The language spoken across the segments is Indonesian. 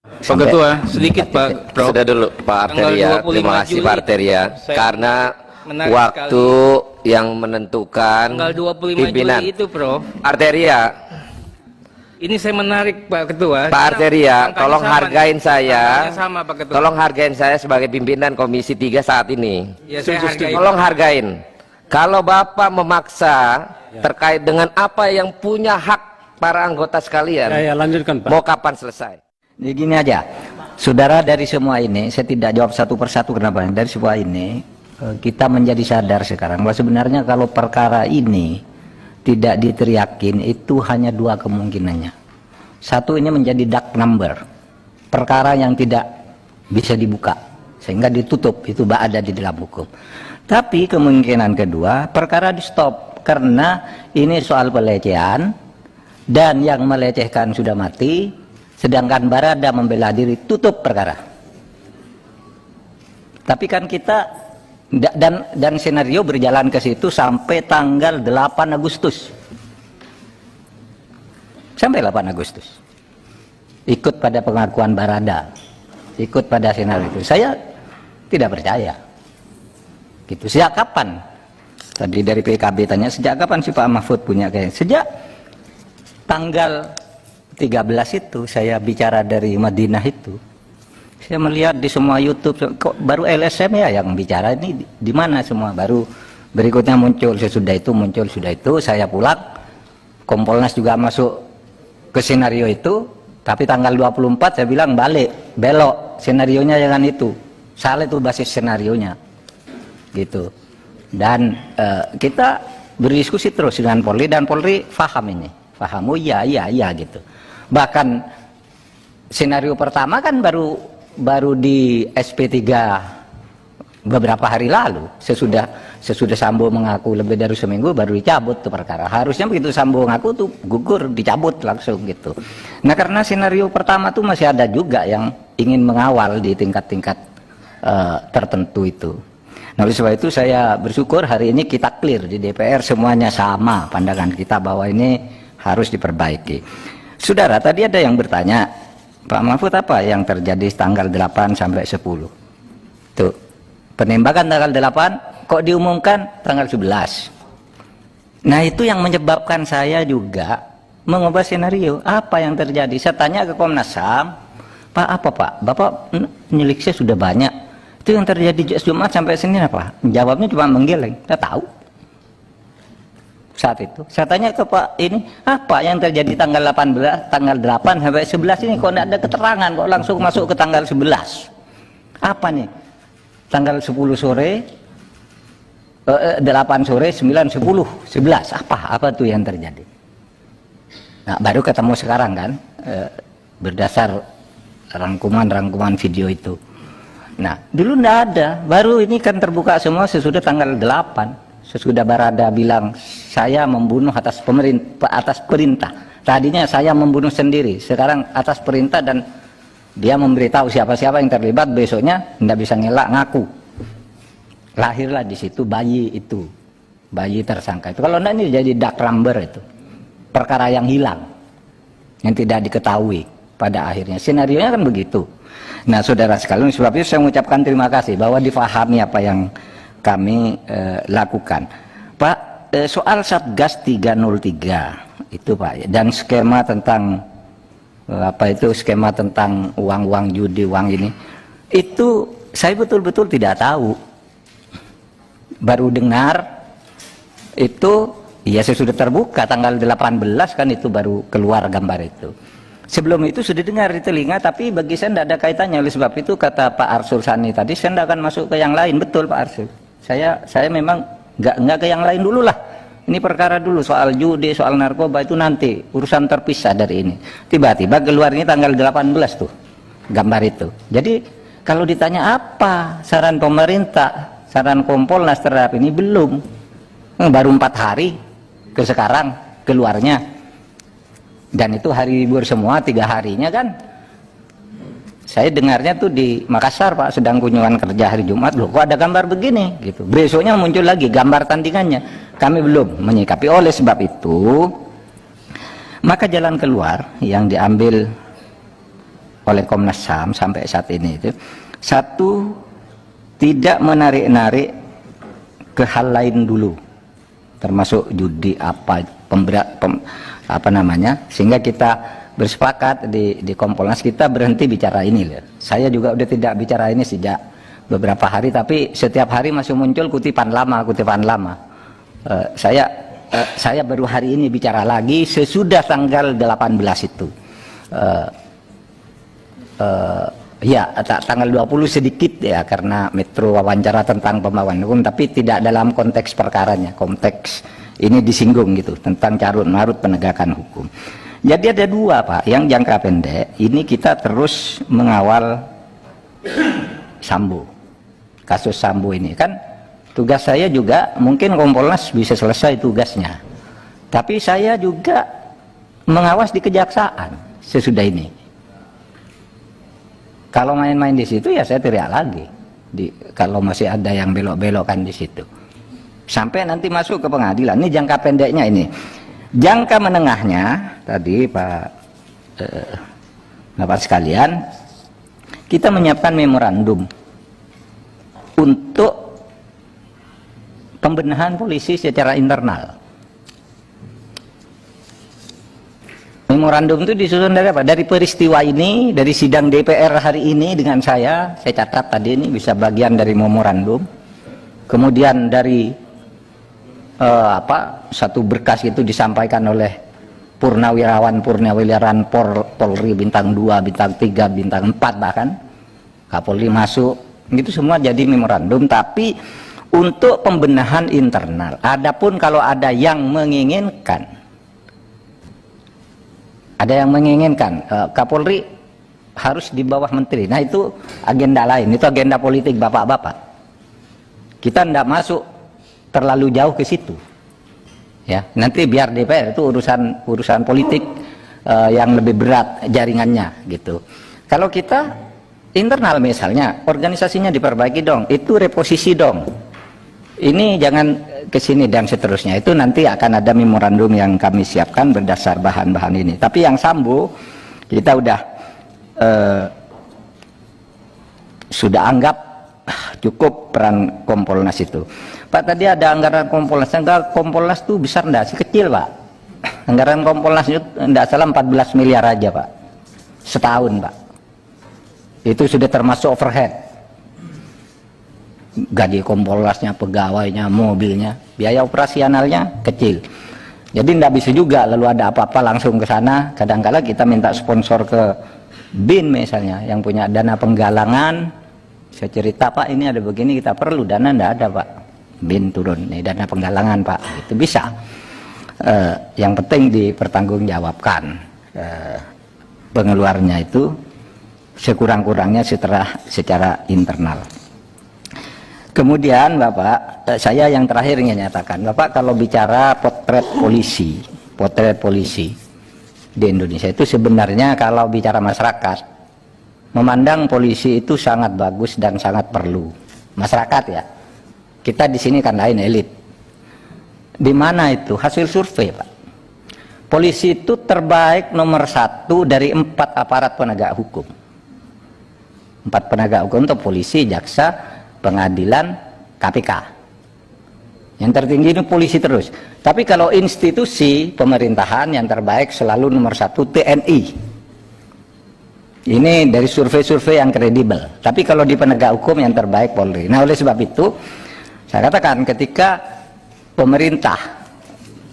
Pak Ketua, sedikit Pak Prof. Sudah dulu Pak Arteria, terima kasih Pak Arteria, karena waktu yang menentukan tanggal 25 pimpinan. Juli itu Prof. Arteria, Ini saya menarik Pak Ketua. Pak Arteria, tolong hargain saya. Sama Pak Ketua. Tolong hargain saya sebagai pimpinan Komisi 3 saat ini. Ya, saya hargai. Tolong hargain. Kalau Bapak memaksa terkait dengan apa yang punya hak para anggota sekalian, lanjutkan Pak. mau kapan selesai? Jadi gini aja, saudara, dari semua ini saya tidak jawab satu persatu. Kenapa? Dari semua ini kita menjadi sadar sekarang bahwa sebenarnya kalau perkara ini tidak diteriakin itu hanya dua kemungkinannya. Satu, ini menjadi dark number, perkara yang tidak bisa dibuka sehingga ditutup, itu ada di dalam hukum. Tapi kemungkinan kedua, perkara di stop karena ini soal pelecehan dan yang melecehkan sudah mati, sedangkan Barada membela diri, tutup perkara. Tapi kan kita dan senario berjalan ke situ sampai tanggal 8 Agustus. Sampai 8 Agustus. Ikut pada pengakuan Barada, ikut pada senario itu. Saya tidak percaya. Gitu. Sejak kapan? Tadi dari PKB tanya, sejak kapan sih Pak Mahfud punya kayak? Sejak tanggal 13 itu saya bicara dari Madinah itu. Saya melihat di semua YouTube, kok baru LSM ya yang bicara, ini di mana semua, baru berikutnya muncul, sesudah itu muncul, sudah itu saya pulang, Kompolnas juga masuk ke skenario itu, tapi tanggal 24 saya bilang balik, belok, senarionya jangan itu, salah itu basis senarionya, gitu. Dan kita berdiskusi terus dengan Polri, dan Polri paham ini, paham, oh iya gitu. Bahkan senario pertama kan baru di SP3 beberapa hari lalu, sesudah Sambo mengaku lebih dari seminggu baru dicabut tuh perkara. Harusnya begitu Sambo ngaku tuh gugur, dicabut langsung gitu. Nah, karena senario pertama tuh masih ada juga yang ingin mengawal di tingkat-tingkat tertentu itu. Nah, oleh sebab itu saya bersyukur hari ini kita clear di DPR, semuanya sama pandangan kita bahwa ini harus diperbaiki. Saudara, tadi ada yang bertanya, Pak Mahfud, apa yang terjadi tanggal 8 sampai 10? Tuh, penembakan tanggal 8 kok diumumkan tanggal 11. Nah, itu yang menyebabkan saya juga mengubah senario. Apa yang terjadi? Saya tanya ke Komnas HAM, Pak, apa Pak? Bapak penyidik saya sudah banyak. Itu yang terjadi Jumat sampai Senin apa? Jawabnya cuma menggeleng. Saya tahu. Saat itu saya tanya ke Pak ini, apa yang terjadi tanggal 18, tanggal 8 sampai 11 ini, kok tidak ada keterangan, kok langsung masuk ke tanggal 11? Apa nih? Tanggal 10 sore, 8 sore, 9, 10, 11, apa tuh yang terjadi? Nah, baru ketemu sekarang kan, berdasar rangkuman video itu. Nah, dulu tidak ada, baru ini kan terbuka semua sesudah tanggal 8. Sesudah Barada bilang saya membunuh atas perintah. Tadinya saya membunuh sendiri, sekarang atas perintah, dan dia memberitahu siapa-siapa yang terlibat, besoknya tidak bisa ngelak, ngaku. Lahirlah di situ bayi itu, bayi tersangka itu. Kalau enggak ini jadi dark number itu, perkara yang hilang, yang tidak diketahui pada akhirnya. Senarionya kan begitu. Nah, saudara sekalian, sebab itu saya mengucapkan terima kasih bahwa difahami apa yang kami lakukan. Pak, soal Satgas 303 itu Pak, dan skema tentang skema tentang uang judi, uang ini, itu saya betul-betul tidak tahu, baru dengar itu ya sesudah terbuka tanggal 18 kan, itu baru keluar gambar itu. Sebelum itu sudah dengar di telinga, tapi bagi saya tidak ada kaitannya. Oleh sebab itu kata Pak Arsul Sani tadi, saya tidak akan masuk ke yang lain. Betul Pak Arsul, saya memang nggak ke yang lain dulu lah. Ini perkara dulu, soal judi, soal narkoba itu nanti urusan terpisah dari ini. Tiba-tiba keluar ini tanggal 18 tuh gambar itu. Jadi kalau ditanya apa saran pemerintah, saran Kompolnas terhadap ini, belum, baru 4 hari ke sekarang keluarnya, dan itu hari libur semua 3 harinya kan. Saya dengarnya tuh di Makassar Pak, sedang kunjungan kerja hari Jumat, loh kok ada gambar begini gitu. Besoknya muncul lagi gambar tandingannya. Kami belum menyikapi. Oleh sebab itu, maka jalan keluar yang diambil oleh Komnas HAM sampai saat ini itu, satu, tidak menarik-narik ke hal lain dulu, termasuk judi apa namanya, sehingga kita bersepakat di Kompolnas kita berhenti bicara ini. Saya juga udah tidak bicara ini sejak beberapa hari, tapi setiap hari masih muncul kutipan lama. Saya baru hari ini bicara lagi sesudah tanggal 18 itu. Ya, tanggal 20 sedikit ya, karena Metro wawancara tentang pembawaan hukum, tapi tidak dalam konteks perkaranya. Konteks ini disinggung gitu, tentang carut marut penegakan hukum. Jadi ada dua, Pak, yang jangka pendek, ini kita terus mengawal Sambo. Kasus Sambo ini kan, tugas saya juga, mungkin Kompolnas bisa selesai tugasnya. Tapi saya juga mengawas di kejaksaan sesudah ini. Kalau main-main di situ ya saya teriak lagi. Kalau masih ada yang belok-belokkan di situ, sampai nanti masuk ke pengadilan. Ini jangka pendeknya ini. Jangka menengahnya tadi Bapak sekalian, kita menyiapkan memorandum untuk pembenahan polisi secara internal. Memorandum itu disusun dari apa? Dari peristiwa ini, dari sidang DPR hari ini dengan saya catat tadi ini bisa bagian dari memorandum. Kemudian dari satu berkas itu disampaikan oleh purnawirawan Polri bintang 2, bintang 3, bintang 4 bahkan. Kapolri masuk, itu semua jadi memorandum, tapi untuk pembenahan internal. Adapun kalau ada yang menginginkan, Kapolri harus di bawah menteri. Nah, itu agenda lain, itu agenda politik bapak-bapak. Kita tidak masuk terlalu jauh ke situ. Ya, nanti biar DPR itu urusan politik yang lebih berat jaringannya gitu. Kalau kita internal misalnya, organisasinya diperbaiki dong, itu reposisi dong. Ini jangan ke sini dan seterusnya. Itu nanti akan ada memorandum yang kami siapkan berdasar bahan-bahan ini. Tapi yang Sambo kita sudah anggap cukup peran Kompolnas itu. Pak, tadi ada anggaran Kompolnas. Anggaran Kompolnas itu besar enggak sih? Kecil, Pak. Anggaran Kompolnas itu enggak salah 14 miliar aja, Pak. Setahun, Pak. Itu sudah termasuk overhead. Gaji Kompolnasnya, pegawainya, mobilnya, biaya operasionalnya kecil. Jadi tidak bisa juga lalu ada apa-apa langsung ke sana. Kadang-kala kita minta sponsor ke BIN misalnya, yang punya dana penggalangan. Saya cerita, Pak, ini ada begini, kita perlu dana, tidak ada, Pak. BIN turun, ini dana penggalangan, Pak. Itu bisa. Yang penting dipertanggungjawabkan pengeluarannya itu sekurang-kurangnya secara internal. Kemudian Bapak, saya yang terakhir ingin nyatakan, Bapak kalau bicara potret polisi di Indonesia itu sebenarnya kalau bicara masyarakat, memandang polisi itu sangat bagus dan sangat perlu. Masyarakat ya, kita di sini kan lain elit. Di mana itu? Hasil survei, Pak. Polisi itu terbaik nomor 1 dari 4 aparat penegak hukum. 4 penegak hukum untuk polisi, jaksa, pengadilan, KPK. Yang tertinggi itu polisi terus. Tapi kalau institusi pemerintahan yang terbaik selalu nomor 1 TNI. Ini dari survei-survei yang kredibel. Tapi kalau di penegak hukum yang terbaik Polri. Nah, oleh sebab itu saya katakan ketika pemerintah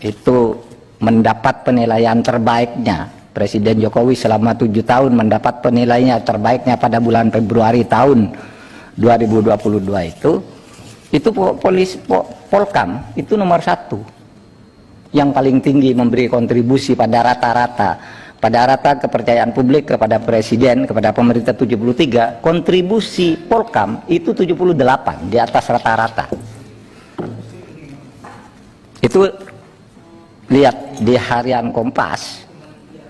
itu mendapat penilaian terbaiknya, Presiden Jokowi selama 7 tahun mendapat penilaian terbaiknya pada bulan Februari tahun 2022 itu Polkam itu nomor 1 yang paling tinggi memberi kontribusi pada rata-rata kepercayaan publik kepada Presiden, kepada pemerintah 73, kontribusi Polkam itu 78 di atas rata-rata. Itu lihat di harian Kompas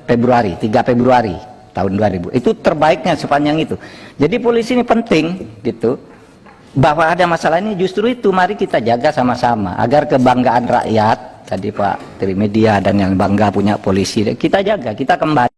Februari, 3 Februari tahun 2000, itu terbaiknya sepanjang itu. Jadi polisi ini penting gitu, bahwa ada masalah ini justru itu mari kita jaga sama-sama agar kebanggaan rakyat tadi Pak Trimedia dan yang bangga punya polisi kita jaga, kita kembali